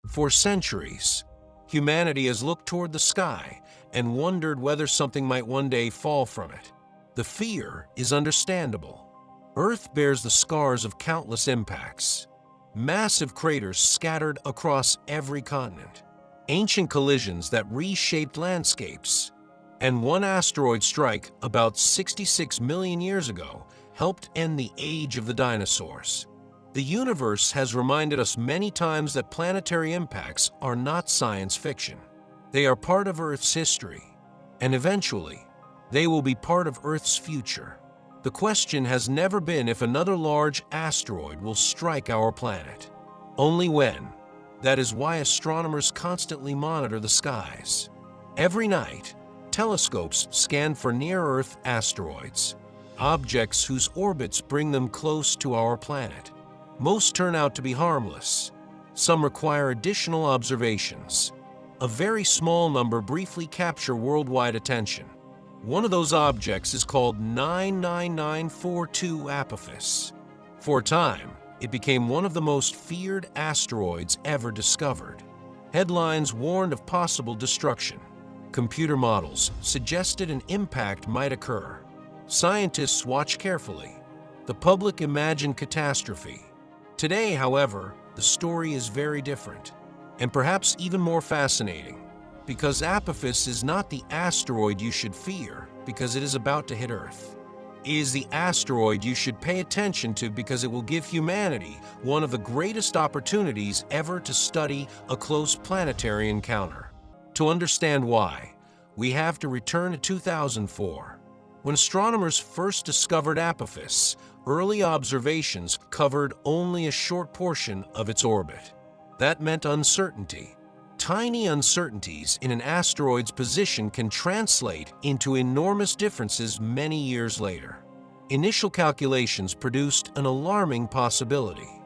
For centuries, humanity has looked toward the sky and wondered whether something might one day fall from it. The fear is understandable. Earth bears the scars of countless impacts. Massive craters scattered across every continent. Ancient collisions that reshaped landscapes. And one asteroid strike about 66 million years ago helped end the age of the dinosaurs. The universe has reminded us many times that planetary impacts are not science fiction. They are part of Earth's history, and eventually, they will be part of Earth's future. The question has never been if another large asteroid will strike our planet. Only when. That is why astronomers constantly monitor the skies. Every night, telescopes scan for near-Earth asteroids, objects whose orbits bring them close to our planet. Most turn out to be harmless. Some require additional observations. A very small number briefly capture worldwide attention. One of those objects is called 99942 Apophis. For a time, it became one of the most feared asteroids ever discovered. Headlines warned of possible destruction. Computer models suggested an impact might occur. Scientists watched carefully. The public imagined catastrophe. Today, however, the story is very different, and perhaps even more fascinating, because Apophis is not the asteroid you should fear because it is about to hit Earth. It is the asteroid you should pay attention to because it will give humanity one of the greatest opportunities ever to study a close planetary encounter. To understand why, we have to return to 2004. When astronomers first discovered Apophis, early observations covered only a short portion of its orbit. That meant uncertainty. Tiny uncertainties in an asteroid's position can translate into enormous differences many years later. Initial calculations produced an alarming possibility.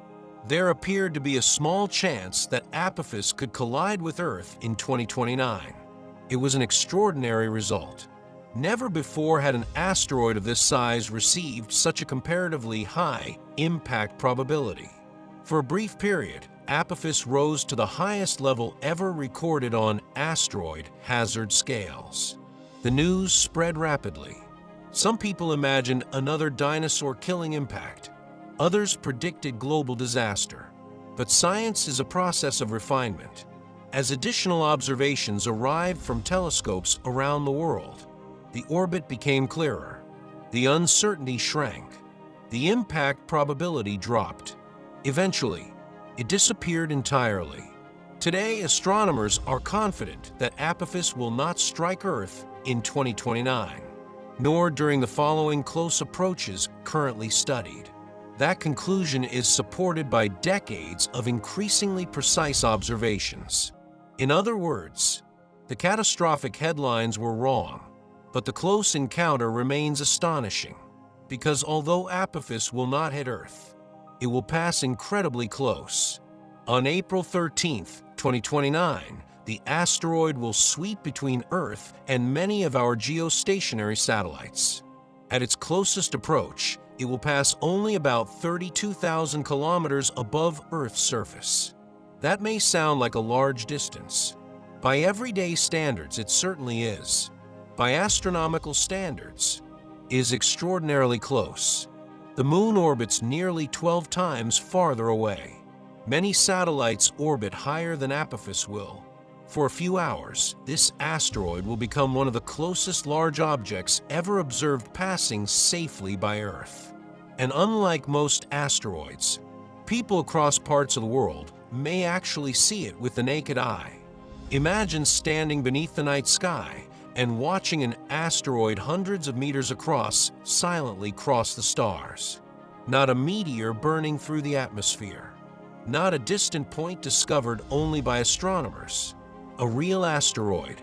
There appeared to be a small chance that Apophis could collide with Earth in 2029. It was an extraordinary result. Never before had an asteroid of this size received such a comparatively high impact probability. For a brief period, Apophis rose to the highest level ever recorded on asteroid hazard scales. The news spread rapidly. Some people imagined another dinosaur-killing impact. Others predicted global disaster. But science is a process of refinement. As additional observations arrived from telescopes around the world, the orbit became clearer. The uncertainty shrank. The impact probability dropped. Eventually, it disappeared entirely. Today, astronomers are confident that Apophis will not strike Earth in 2029, nor during the following close approaches currently studied. That conclusion is supported by decades of increasingly precise observations. In other words, the catastrophic headlines were wrong, but the close encounter remains astonishing, because although Apophis will not hit Earth, it will pass incredibly close. On April 13, 2029, the asteroid will sweep between Earth and many of our geostationary satellites. At its closest approach, it will pass only about 32,000 kilometers above Earth's surface. That may sound like a large distance. By everyday standards, it certainly is. By astronomical standards, it is extraordinarily close. The Moon orbits nearly 12 times farther away. Many satellites orbit higher than Apophis will. For a few hours, this asteroid will become one of the closest large objects ever observed passing safely by Earth. And unlike most asteroids, people across parts of the world may actually see it with the naked eye. Imagine standing beneath the night sky and watching an asteroid hundreds of meters across silently cross the stars. Not a meteor burning through the atmosphere. Not a distant point discovered only by astronomers. A real asteroid,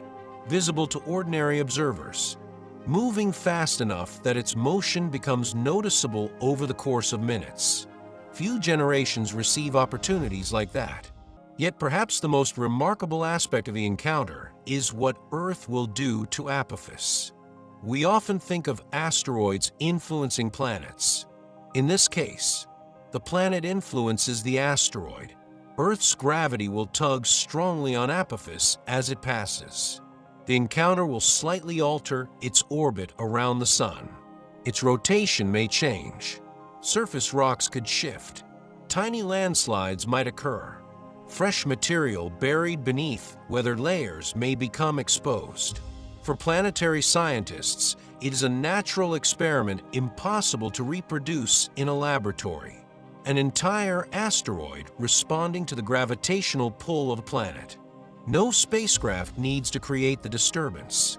visible to ordinary observers, moving fast enough that its motion becomes noticeable over the course of minutes. Few generations receive opportunities like that. Yet perhaps the most remarkable aspect of the encounter is what Earth will do to Apophis. We often think of asteroids influencing planets. In this case, the planet influences the asteroid. Earth's gravity will tug strongly on Apophis as it passes. The encounter will slightly alter its orbit around the Sun. Its rotation may change. Surface rocks could shift. Tiny landslides might occur. Fresh material buried beneath weathered layers may become exposed. For planetary scientists, it is a natural experiment impossible to reproduce in a laboratory. An entire asteroid responding to the gravitational pull of a planet. No spacecraft needs to create the disturbance.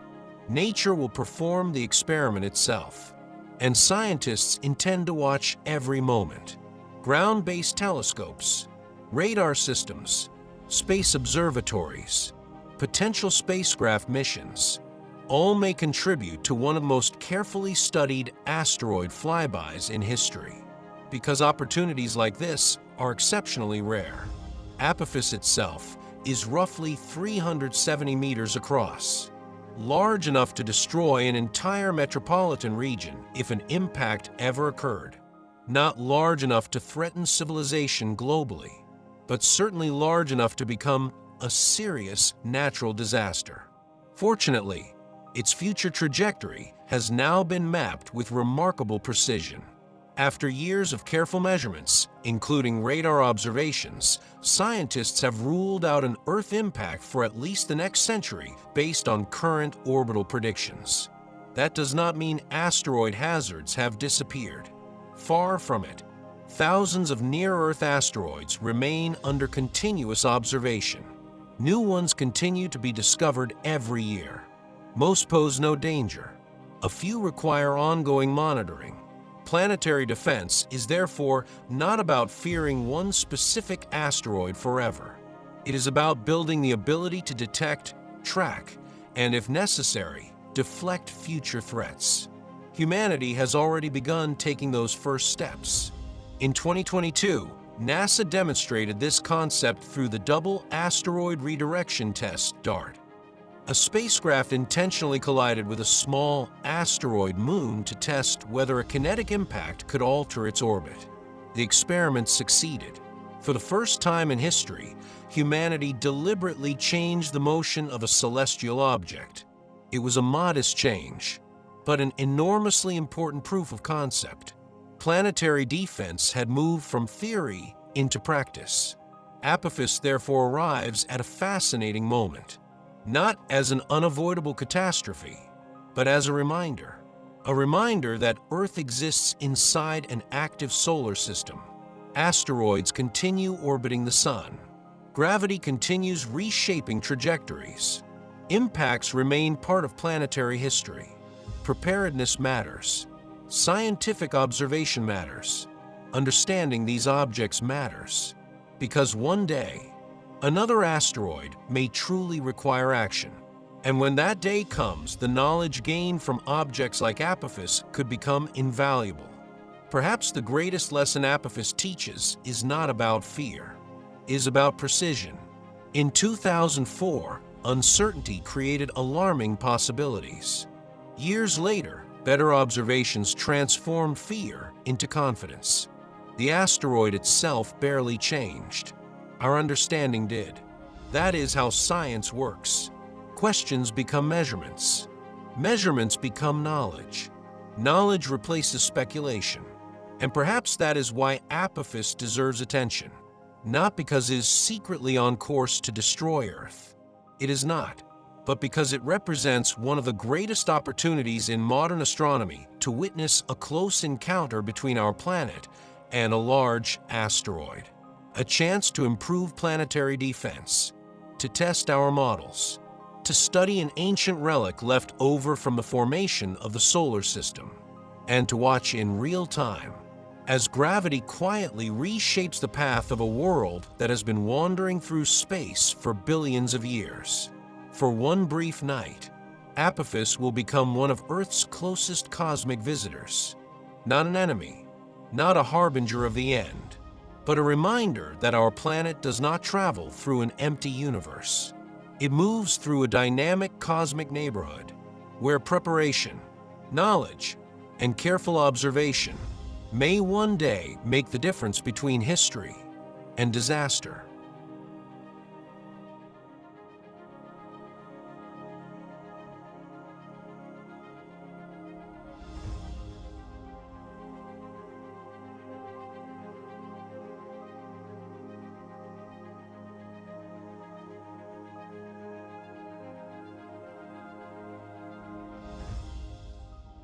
Nature will perform the experiment itself. And scientists intend to watch every moment. Ground-based telescopes, radar systems, space observatories, potential spacecraft missions, all may contribute to one of the most carefully studied asteroid flybys in history. Because opportunities like this are exceptionally rare. Apophis itself is roughly 370 meters across, large enough to destroy an entire metropolitan region if an impact ever occurred. Not large enough to threaten civilization globally, but certainly large enough to become a serious natural disaster. Fortunately, its future trajectory has now been mapped with remarkable precision. After years of careful measurements, including radar observations, scientists have ruled out an Earth impact for at least the next century based on current orbital predictions. That does not mean asteroid hazards have disappeared. Far from it. Thousands of near-Earth asteroids remain under continuous observation. New ones continue to be discovered every year. Most pose no danger. A few require ongoing monitoring. Planetary defense is therefore not about fearing one specific asteroid forever. It is about building the ability to detect, track, and if necessary, deflect future threats. Humanity has already begun taking those first steps. In 2022, NASA demonstrated this concept through the Double Asteroid Redirection Test, DART. A spacecraft intentionally collided with a small asteroid moon to test whether a kinetic impact could alter its orbit. The experiment succeeded. For the first time in history, humanity deliberately changed the motion of a celestial object. It was a modest change, but an enormously important proof of concept. Planetary defense had moved from theory into practice. Apophis therefore arrives at a fascinating moment. Not as an unavoidable catastrophe, but as a reminder that Earth exists inside an active solar system. Asteroids continue orbiting the Sun. Gravity continues reshaping trajectories. Impacts remain part of planetary history. Preparedness matters. Scientific observation matters. Understanding these objects matters. Because one day, another asteroid may truly require action. And when that day comes, the knowledge gained from objects like Apophis could become invaluable. Perhaps the greatest lesson Apophis teaches is not about fear, it is about precision. In 2004, uncertainty created alarming possibilities. Years later, better observations transformed fear into confidence. The asteroid itself barely changed. Our understanding did. That is how science works. Questions become measurements. Measurements become knowledge. Knowledge replaces speculation. And perhaps that is why Apophis deserves attention. Not because it is secretly on course to destroy Earth. It is not. But because it represents one of the greatest opportunities in modern astronomy to witness a close encounter between our planet and a large asteroid. A chance to improve planetary defense, to test our models, to study an ancient relic left over from the formation of the solar system, and to watch in real time as gravity quietly reshapes the path of a world that has been wandering through space for billions of years. For one brief night, Apophis will become one of Earth's closest cosmic visitors. Not an enemy, not a harbinger of the end, but a reminder that our planet does not travel through an empty universe. It moves through a dynamic cosmic neighborhood where preparation, knowledge, and careful observation may one day make the difference between history and disaster.